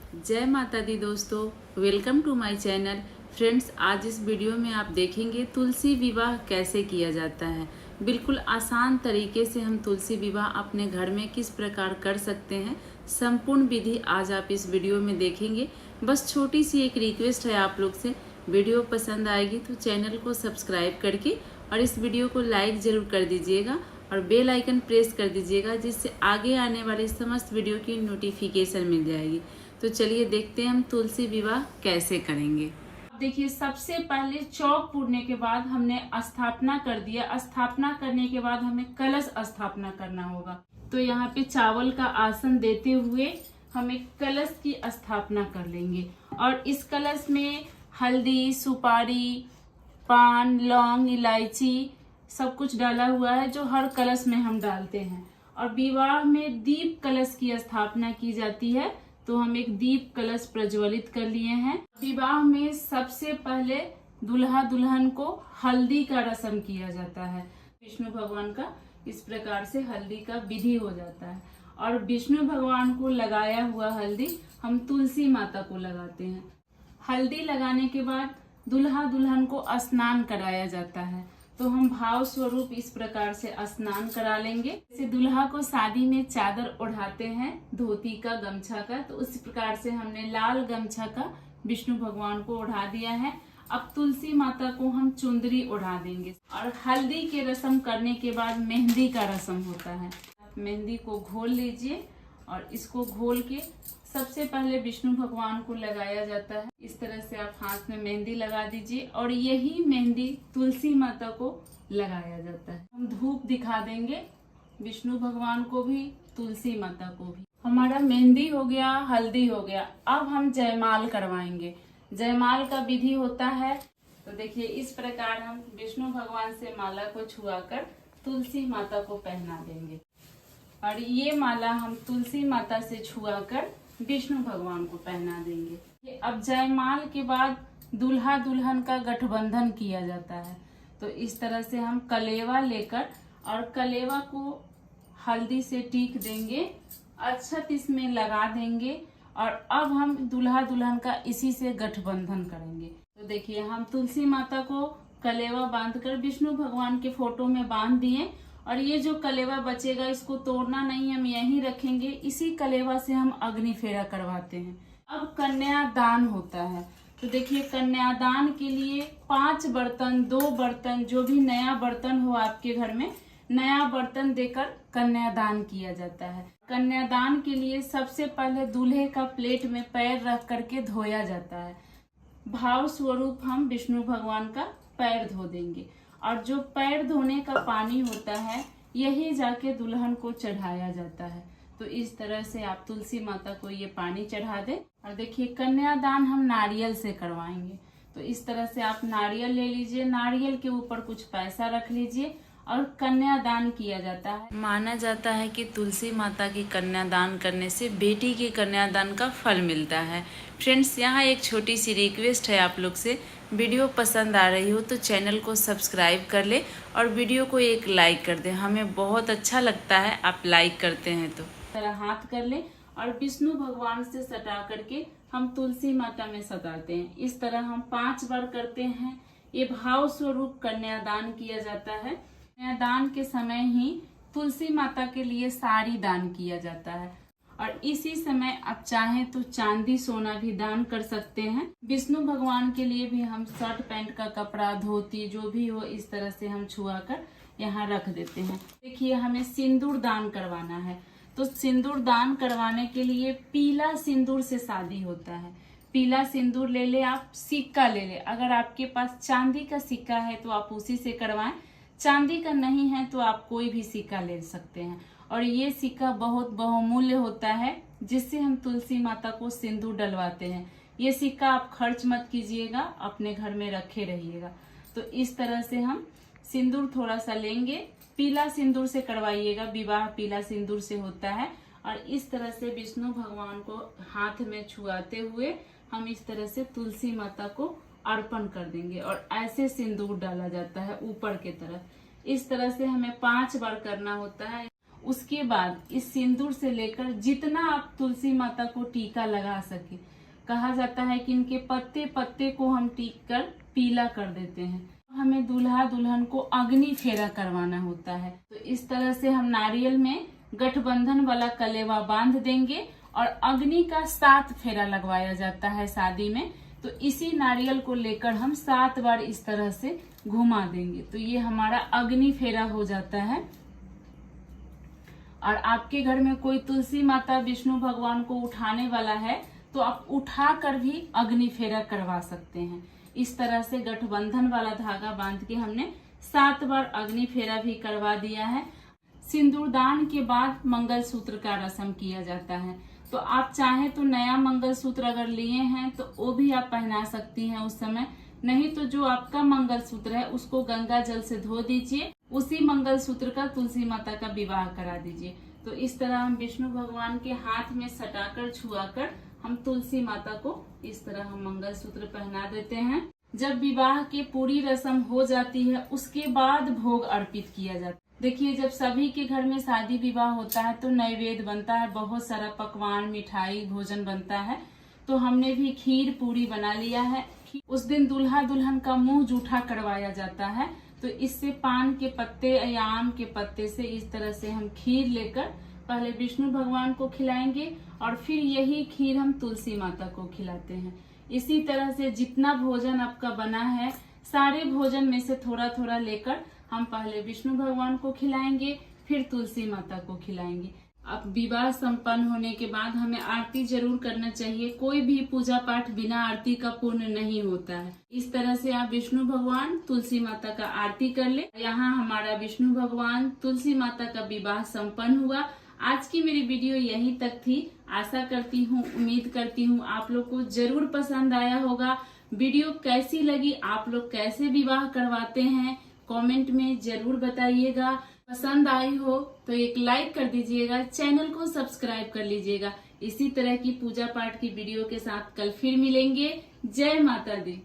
जय माता दी दोस्तों, welcome to my channel. Friends, आज इस वीडियो में आप देखेंगे तुलसी विवाह कैसे किया जाता है। बिल्कुल आसान तरीके से हम तुलसी विवाह अपने घर में किस प्रकार कर सकते हैं, संपूर्ण विधि आज आप इस वीडियो में देखेंगे। बस छोटी सी एक रिक्वेस्ट है आप लोग से, वीडियो पसंद आएगी तो चैनल को सब्सक्राइब करके और इस वीडियो को लाइक ज़रूर कर दीजिएगा और बेल आइकन प्रेस कर दीजिएगा, जिससे आगे आने वाली समस्त वीडियो की नोटिफिकेशन मिल जाएगी। तो चलिए देखते हैं हम तुलसी विवाह कैसे करेंगे। देखिए, सबसे पहले चौक पूरने के बाद हमने स्थापना कर दिया। स्थापना करने के बाद हमें कलश स्थापना करना होगा। तो यहाँ पे चावल का आसन देते हुए हम एक कलश की स्थापना कर लेंगे और इस कलश में हल्दी, सुपारी, पान, लौंग, इलायची सब कुछ डाला हुआ है, जो हर कलश में हम डालते हैं। और विवाह में दीप कलश की स्थापना की जाती है, तो हम एक दीप कलश प्रज्वलित कर लिए हैं। विवाह में सबसे पहले दुल्हा दुल्हन को हल्दी का रस्म किया जाता है। विष्णु भगवान का इस प्रकार से हल्दी का विधि हो जाता है और विष्णु भगवान को लगाया हुआ हल्दी हम तुलसी माता को लगाते हैं। हल्दी लगाने के बाद दुल्हा दुल्हन को स्नान कराया जाता है, तो हम भाव स्वरूप इस प्रकार से स्नान करा लेंगे। जैसे दुल्हा को शादी में चादर ओढ़ाते हैं, धोती का, गमछा का, तो उस प्रकार से हमने लाल गमछा का विष्णु भगवान को ओढ़ा दिया है। अब तुलसी माता को हम चुंदरी ओढ़ा देंगे और हल्दी के रस्म करने के बाद मेहंदी का रस्म होता है। मेहंदी को घोल लीजिए और इसको घोल के सबसे पहले विष्णु भगवान को लगाया जाता है। इस तरह से आप हाथ में मेहंदी लगा दीजिए और यही मेहंदी तुलसी माता को लगाया जाता है। हम धूप दिखा देंगे विष्णु भगवान को भी, तुलसी माता को भी। हमारा मेहंदी हो गया, हल्दी हो गया। अब हम जयमाल करवाएंगे। जयमाल का विधि होता है, तो देखिए इस प्रकार हम विष्णु भगवान से माला को छुआकर तुलसी माता को पहना देंगे और ये माला हम तुलसी माता से छुआकर विष्णु भगवान को पहना देंगे। अब जयमाल के बाद दूल्हा दुल्हन का गठबंधन किया जाता है, तो इस तरह से हम कलेवा लेकर और कलेवा को हल्दी से टीक देंगे, अक्षत इसमें लगा देंगे और अब हम दूल्हा दुल्हन का इसी से गठबंधन करेंगे। तो देखिए, हम तुलसी माता को कलेवा बांधकर विष्णु भगवान के फोटो में बांध दिए और ये जो कलेवा बचेगा इसको तोड़ना नहीं, हम यहीं रखेंगे। इसी कलेवा से हम अग्नि फेरा करवाते हैं। अब कन्यादान होता है, तो देखिए कन्यादान के लिए 5 बर्तन, 2 बर्तन, जो भी नया बर्तन हो आपके घर में, नया बर्तन देकर कन्यादान किया जाता है। कन्यादान के लिए सबसे पहले दूल्हे का प्लेट में पैर रख करके धोया जाता है। भाव स्वरूप हम विष्णु भगवान का पैर धो देंगे और जो पैर धोने का पानी होता है यही जाके दुल्हन को चढ़ाया जाता है। तो इस तरह से आप तुलसी माता को ये पानी चढ़ा दे। और देखिए, कन्यादान हम नारियल से करवाएंगे, तो इस तरह से आप नारियल ले लीजिए, नारियल के ऊपर कुछ पैसा रख लीजिए और कन्यादान किया जाता है। माना जाता है कि तुलसी माता की कन्यादान करने से बेटी के कन्यादान का फल मिलता है। फ्रेंड्स, यहाँ एक छोटी सी रिक्वेस्ट है आप लोग से, वीडियो पसंद आ रही हो तो चैनल को सब्सक्राइब कर ले और वीडियो को एक लाइक कर दे। हमें बहुत अच्छा लगता है आप लाइक करते हैं। तो तरह हाथ कर ले और विष्णु भगवान से सटा करके हम तुलसी माता में सटाते हैं। इस तरह हम 5 बार करते हैं। ये भाव स्वरूप कन्यादान किया जाता है। कन्यादान के समय ही तुलसी माता के लिए साड़ी दान किया जाता है और इसी समय आप चाहें तो चांदी सोना भी दान कर सकते हैं। विष्णु भगवान के लिए भी हम शर्ट पैंट का कपड़ा, धोती, जो भी हो, इस तरह से हम छुआ कर यहाँ रख देते हैं। देखिए, हमें सिंदूर दान करवाना है, तो सिंदूर दान करवाने के लिए पीला सिंदूर से शादी होता है। पीला सिंदूर ले ले, आप सिक्का ले ले। अगर आपके पास चांदी का सिक्का है तो आप उसी से करवाएं, चांदी का नहीं है तो आप कोई भी सिक्का ले सकते हैं। और ये सिक्का बहुत बहुमूल्य होता है, जिससे हम तुलसी माता को सिंदूर डलवाते हैं। ये सिक्का आप खर्च मत कीजिएगा, अपने घर में रखे रहिएगा। तो इस तरह से हम सिंदूर थोड़ा सा लेंगे, पीला सिंदूर से करवाइएगा, विवाह पीला सिंदूर से होता है। और इस तरह से विष्णु भगवान को हाथ में छुआते हुए हम इस तरह से तुलसी माता को अर्पण कर देंगे और ऐसे सिंदूर डाला जाता है ऊपर की तरफ। इस तरह से हमें 5 बार करना होता है। उसके बाद इस सिंदूर से लेकर जितना आप तुलसी माता को टीका लगा सके, कहा जाता है कि इनके पत्ते पत्ते को हम टीक कर पीला कर देते हैं। हमें दूल्हा दुल्हन को अग्नि फेरा करवाना होता है। तो इस तरह से हम नारियल में गठबंधन वाला कलेवा बांध देंगे और अग्नि का 7 फेरा लगवाया जाता है शादी में। तो इसी नारियल को लेकर हम 7 बार इस तरह से घुमा देंगे, तो ये हमारा अग्नि फेरा हो जाता है। और आपके घर में कोई तुलसी माता विष्णु भगवान को उठाने वाला है तो आप उठा कर भी अग्नि फेरा करवा सकते हैं। इस तरह से गठबंधन वाला धागा बांध के हमने 7 बार अग्नि फेरा भी करवा दिया है। सिंदूरदान के बाद मंगलसूत्र का रस्म किया जाता है। तो आप चाहें तो नया मंगलसूत्र अगर लिए हैं तो वो भी आप पहना सकती हैं उस समय, नहीं तो जो आपका मंगलसूत्र है उसको गंगा जल से धो दीजिए, उसी मंगलसूत्र का तुलसी माता का विवाह करा दीजिए। तो इस तरह हम विष्णु भगवान के हाथ में सटाकर छुआकर हम तुलसी माता को इस तरह हम मंगलसूत्र पहना देते हैं। जब विवाह की पूरी रस्म हो जाती है उसके बाद भोग अर्पित किया जाता है। देखिए, जब सभी के घर में शादी विवाह होता है तो नैवेद्य बनता है, बहुत सारा पकवान मिठाई भोजन बनता है। तो हमने भी खीर पूरी बना लिया है। उस दिन दूल्हा दुल्हन का मुंह जूठा करवाया जाता है। तो इससे पान के पत्ते या आम के पत्ते से इस तरह से हम खीर लेकर पहले विष्णु भगवान को खिलाएंगे और फिर यही खीर हम तुलसी माता को खिलाते हैं। इसी तरह से जितना भोजन आपका बना है सारे भोजन में से थोड़ा थोड़ा लेकर हम पहले विष्णु भगवान को खिलाएंगे, फिर तुलसी माता को खिलाएंगे। अब विवाह संपन्न होने के बाद हमें आरती जरूर करना चाहिए। कोई भी पूजा पाठ बिना आरती का पूर्ण नहीं होता है। इस तरह से आप विष्णु भगवान तुलसी माता का आरती कर ले। यहाँ हमारा विष्णु भगवान तुलसी माता का विवाह संपन्न हुआ। आज की मेरी वीडियो यहीं तक थी। आशा करती हूँ, उम्मीद करती हूँ आप लोग को जरूर पसंद आया होगा। वीडियो कैसी लगी, आप लोग कैसे विवाह करवाते हैं, कमेंट में जरूर बताइएगा। पसंद आई हो तो एक लाइक कर दीजिएगा, चैनल को सब्सक्राइब कर लीजिएगा। इसी तरह की पूजा पाठ की वीडियो के साथ कल फिर मिलेंगे। जय माता दी।